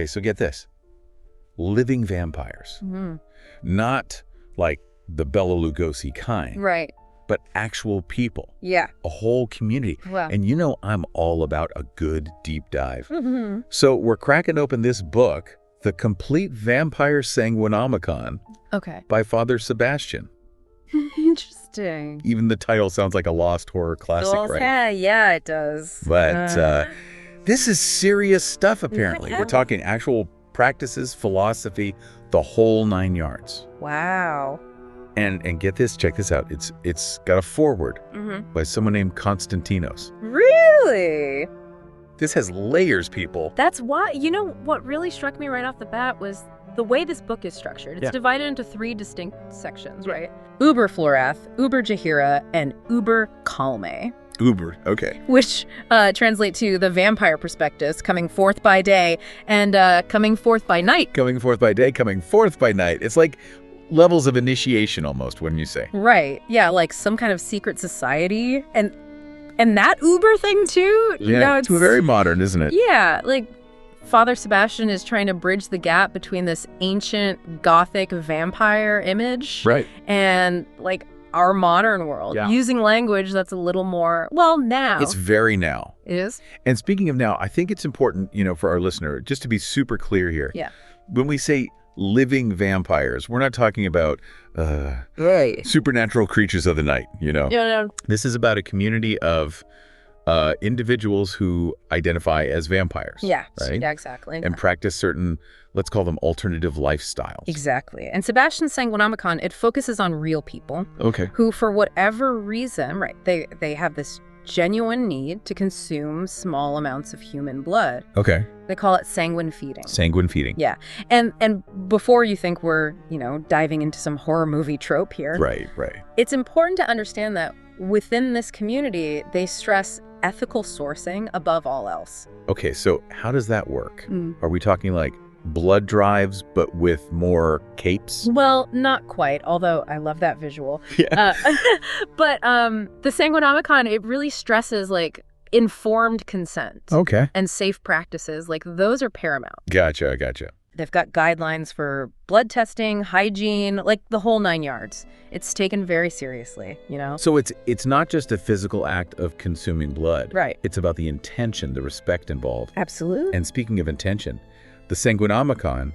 Okay, so get this. Living vampires. Mm-hmm. Not like the Bela Lugosi kind. Right. But actual people. Yeah. A whole community. Wow. And you know I'm all about a good deep dive. Mm-hmm. So we're cracking open this book, The Complete Vampyre Sanguinomicon Okay. by Father Sebastiaan. Interesting. Even the title sounds like a lost horror classic, right? Yeah, it does. But this is serious stuff, apparently. Yeah. We're talking actual practices, philosophy, the whole 9 yards. Wow. And get this, check this out. It's got a foreword by someone named Konstantinos. Really? This has layers, people. That's why, you know, what really struck me right off the bat was the way this book is structured. It's divided into 3 distinct sections, right? Uber Florath, Uber Jahira, and Uber Calmae. Uber, okay. Which translate to the Vampyre Prospectus, coming forth by day, and coming forth by night. Coming forth by day, coming forth by night. It's like levels of initiation almost, wouldn't you say? Right. Yeah, like some kind of secret society. And that Uber thing too? Yeah, You know, it's very modern, isn't it? Yeah, like Father Sebastiaan is trying to bridge the gap between this ancient Gothic vampire image and like our modern world, using language that's a little more, well, now. It's very now. It is? And speaking of now, I think it's important, you know, for our listener, just to be super clear here. Yeah. When we say living vampires, we're not talking about supernatural creatures of the night, you know? No. This is about a community of individuals who identify as vampires. Yeah, right? Yeah, exactly. And practice certain, let's call them alternative lifestyles. Exactly. And Sebastiaan Sanguinomicon, it focuses on real people who, for whatever reason, they have this genuine need to consume small amounts of human blood. Okay. They call it sanguine feeding. Sanguine feeding. Yeah. And before you think we're, you know, diving into some horror movie trope here. Right. It's important to understand that within this community, they stress ethical sourcing above all else. Okay, so how does that work? Are we talking like blood drives, but with more capes? Well, not quite, although I love that visual. Yeah. But the Sanguinomicon, it really stresses like informed consent. Okay. And safe practices, like those are paramount. Gotcha. They've got guidelines for blood testing, hygiene, like the whole 9 yards. It's taken very seriously, you know? So it's not just a physical act of consuming blood. Right. It's about the intention, the respect involved. Absolutely. And speaking of intention, the Sanguinomicon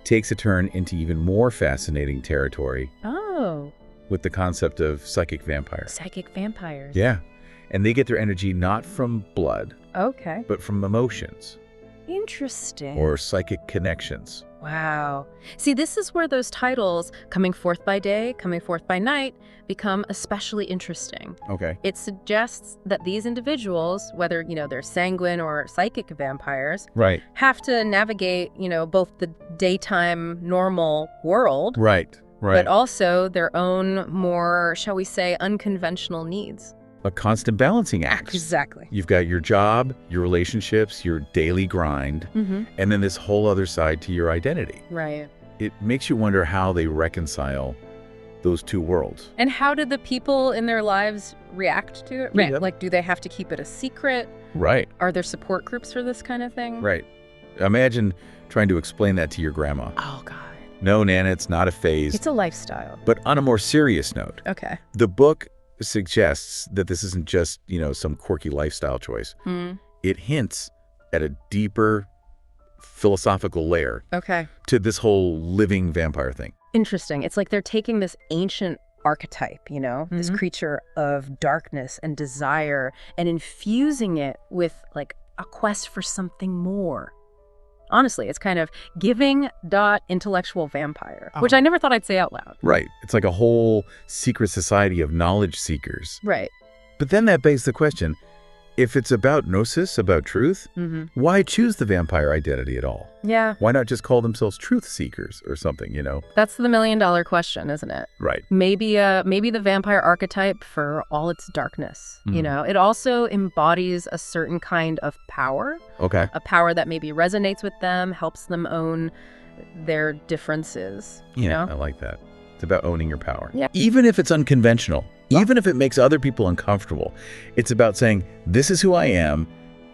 takes a turn into even more fascinating territory. Oh. With the concept of psychic vampires. Psychic vampires. Yeah. And they get their energy not from blood. Okay. But from emotions. Interesting. Or psychic connections. Wow. See, this is where those titles, coming forth by day, coming forth by night, become especially interesting. Okay. It suggests that these individuals, whether, you know, they're sanguine or psychic vampires, have to navigate, you know, both the daytime normal world, but also their own more, shall we say, unconventional needs. A constant balancing act. Exactly. You've got your job, your relationships, your daily grind, and then this whole other side to your identity. Right. It makes you wonder how they reconcile those two worlds. And how do the people in their lives react to it? Yeah. Like, do they have to keep it a secret? Right. Are there support groups for this kind of thing? Right. Imagine trying to explain that to your grandma. Oh, God. No, Nana, it's not a phase. It's a lifestyle. But on a more serious note, the book suggests that this isn't just, you know, some quirky lifestyle choice. It hints at a deeper philosophical layer to this whole living vampire thing. Interesting. It's like they're taking this ancient archetype, you know, this creature of darkness and desire, and infusing it with like a quest for something more. Honestly, it's kind of giving intellectual vampire, which I never thought I'd say out loud. Right. It's like a whole secret society of knowledge seekers. Right. But then that begs the question, if it's about Gnosis, about truth, why choose the vampire identity at all? Yeah. Why not just call themselves truth seekers or something, you know? That's the million-dollar question, isn't it? Right. Maybe the vampire archetype, for all its darkness, you know, it also embodies a certain kind of power. Okay. A power that maybe resonates with them, helps them own their differences, you know? I like that. It's about owning your power. Yeah. Even if it's unconventional, even if it makes other people uncomfortable, it's about saying, this is who I am,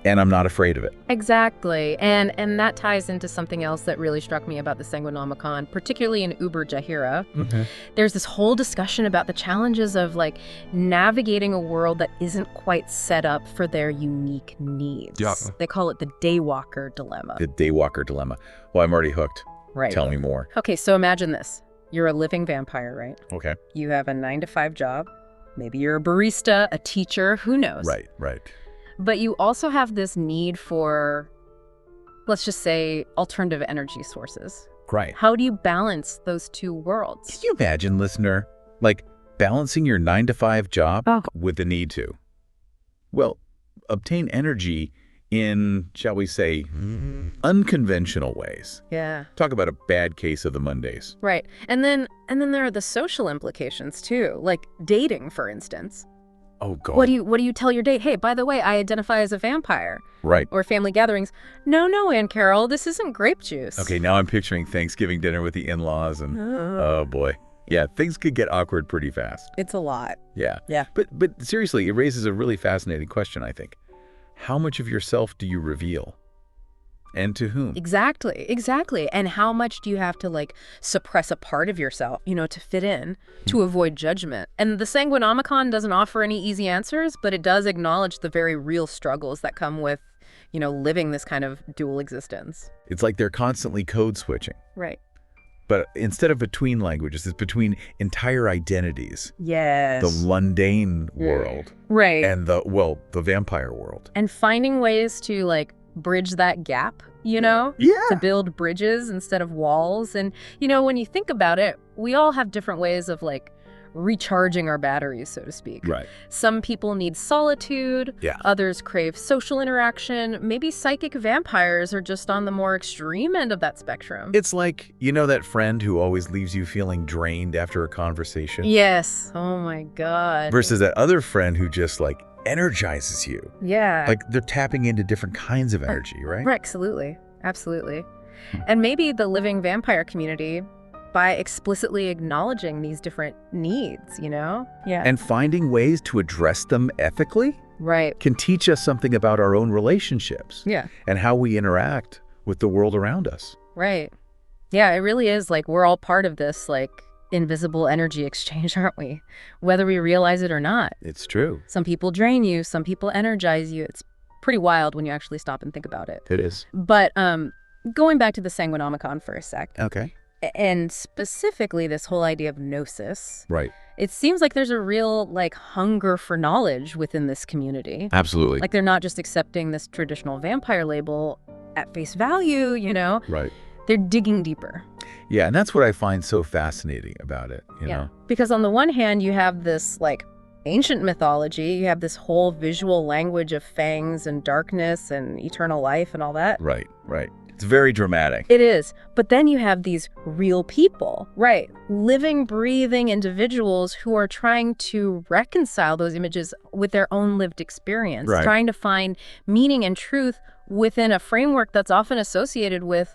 And I'm not afraid of it. Exactly. And that ties into something else that really struck me about the Sanguinomicon, particularly in Uber Jahira. Okay. There's this whole discussion about the challenges of like navigating a world that isn't quite set up for their unique needs. Yeah. They call it the Daywalker dilemma. The Daywalker dilemma. Well, I'm already hooked. Right. Tell me more. Okay, so imagine this. You're a living vampire, right? Okay. You have a 9-to-5 job. Maybe you're a barista, a teacher, who knows? Right. But you also have this need for, let's just say, alternative energy sources. Right. How do you balance those two worlds? Can you imagine, listener, like balancing your 9-to-5 job with the need to, well, obtain energy in, shall we say, unconventional ways? Yeah. Talk about a bad case of the Mondays. Right. And then there are the social implications too, like dating, for instance. Oh, God. What do you tell your date? Hey, by the way, I identify as a vampire. Right. Or family gatherings. No, Aunt Carol, this isn't grape juice. Okay, now I'm picturing Thanksgiving dinner with the in-laws and, oh, boy. Yeah, things could get awkward pretty fast. It's a lot. Yeah. Yeah. But seriously, it raises a really fascinating question, I think. How much of yourself do you reveal? And to whom? Exactly. And how much do you have to like suppress a part of yourself, to fit in, to avoid judgment? And the Sanguinomicon doesn't offer any easy answers, but it does acknowledge the very real struggles that come with, living this kind of dual existence. It's like they're constantly code switching. Right. But instead of between languages, it's between entire identities. Yes. The mundane world. Right. And the vampire world. And finding ways to like bridge that gap, Yeah. to build bridges instead of walls. And, when you think about it, we all have different ways of like recharging our batteries, so to speak. Right. Some people need solitude. Yeah. Others crave social interaction. Maybe psychic vampires are just on the more extreme end of that spectrum. It's like, that friend who always leaves you feeling drained after a conversation? Yes. Oh my God. Versus that other friend who just like energizes you. Yeah. Like they're tapping into different kinds of energy, right? Right. Absolutely. And maybe the living vampire community, by explicitly acknowledging these different needs, Yeah. And finding ways to address them ethically? Right. Can teach us something about our own relationships. Yeah. And how we interact with the world around us. Right. Yeah, it really is like we're all part of this like invisible energy exchange, aren't we? Whether we realize it or not. It's true. Some people drain you, some people energize you. It's pretty wild when you actually stop and think about it. It is. But going back to the Sanguinomicon for a sec. Okay. And specifically this whole idea of Gnosis. Right. It seems like there's a real like hunger for knowledge within this community. Absolutely. Like they're not just accepting this traditional vampire label at face value, Right. They're digging deeper. Yeah, and that's what I find so fascinating about it, you know? Because on the one hand, you have this like ancient mythology, you have this whole visual language of fangs and darkness and eternal life and all that. Right. It's very dramatic. It is. But then you have these real people, right? Living, breathing individuals who are trying to reconcile those images with their own lived experience, Right. trying to find meaning and truth within a framework that's often associated with,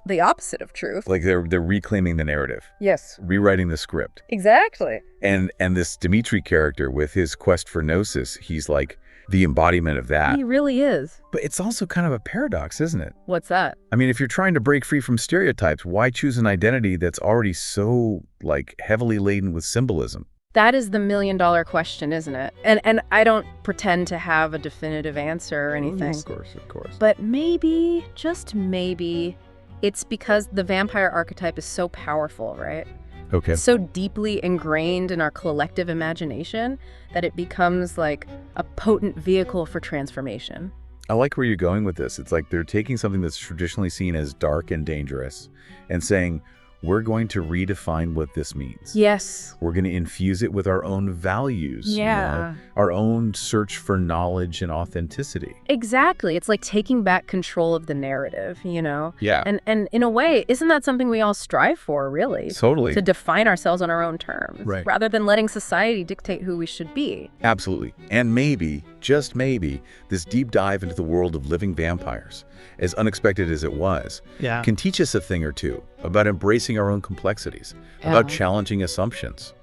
the opposite of truth. Like they're reclaiming the narrative. Yes. Rewriting the script. Exactly. And this Dimitri character with his quest for Gnosis, he's like the embodiment of that. He really is. But it's also kind of a paradox, isn't it? What's that? I mean, if you're trying to break free from stereotypes, why choose an identity that's already so like heavily laden with symbolism? That is the million-dollar question, isn't it? And I don't pretend to have a definitive answer or anything. Of course. But maybe, just maybe, it's because the vampire archetype is so powerful, right? Okay. So deeply ingrained in our collective imagination that it becomes like a potent vehicle for transformation. I like where you're going with this. It's like they're taking something that's traditionally seen as dark and dangerous and saying, we're going to redefine what this means. Yes. We're going to infuse it with our own values. Yeah. Our own search for knowledge and authenticity. Exactly. It's like taking back control of the narrative, Yeah. And in a way, isn't that something we all strive for, really? Totally. To define ourselves on our own terms. Right. Rather than letting society dictate who we should be. Absolutely. And maybe, just maybe, this deep dive into the world of living vampires, as unexpected as it was, can teach us a thing or two about embracing our own complexities, about challenging assumptions,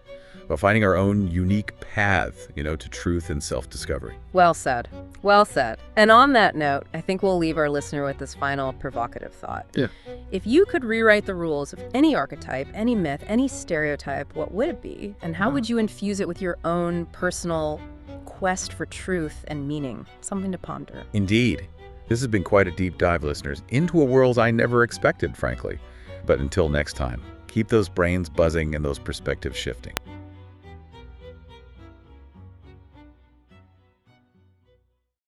about finding our own unique path, to truth and self-discovery. Well said. Well said. And on that note, I think we'll leave our listener with this final provocative thought. Yeah. If you could rewrite the rules of any archetype, any myth, any stereotype, what would it be? And how would you infuse it with your own personal quest for truth and meaning? Something to ponder. Indeed. This has been quite a deep dive, listeners, into a world I never expected, frankly. But until next time, keep those brains buzzing and those perspectives shifting.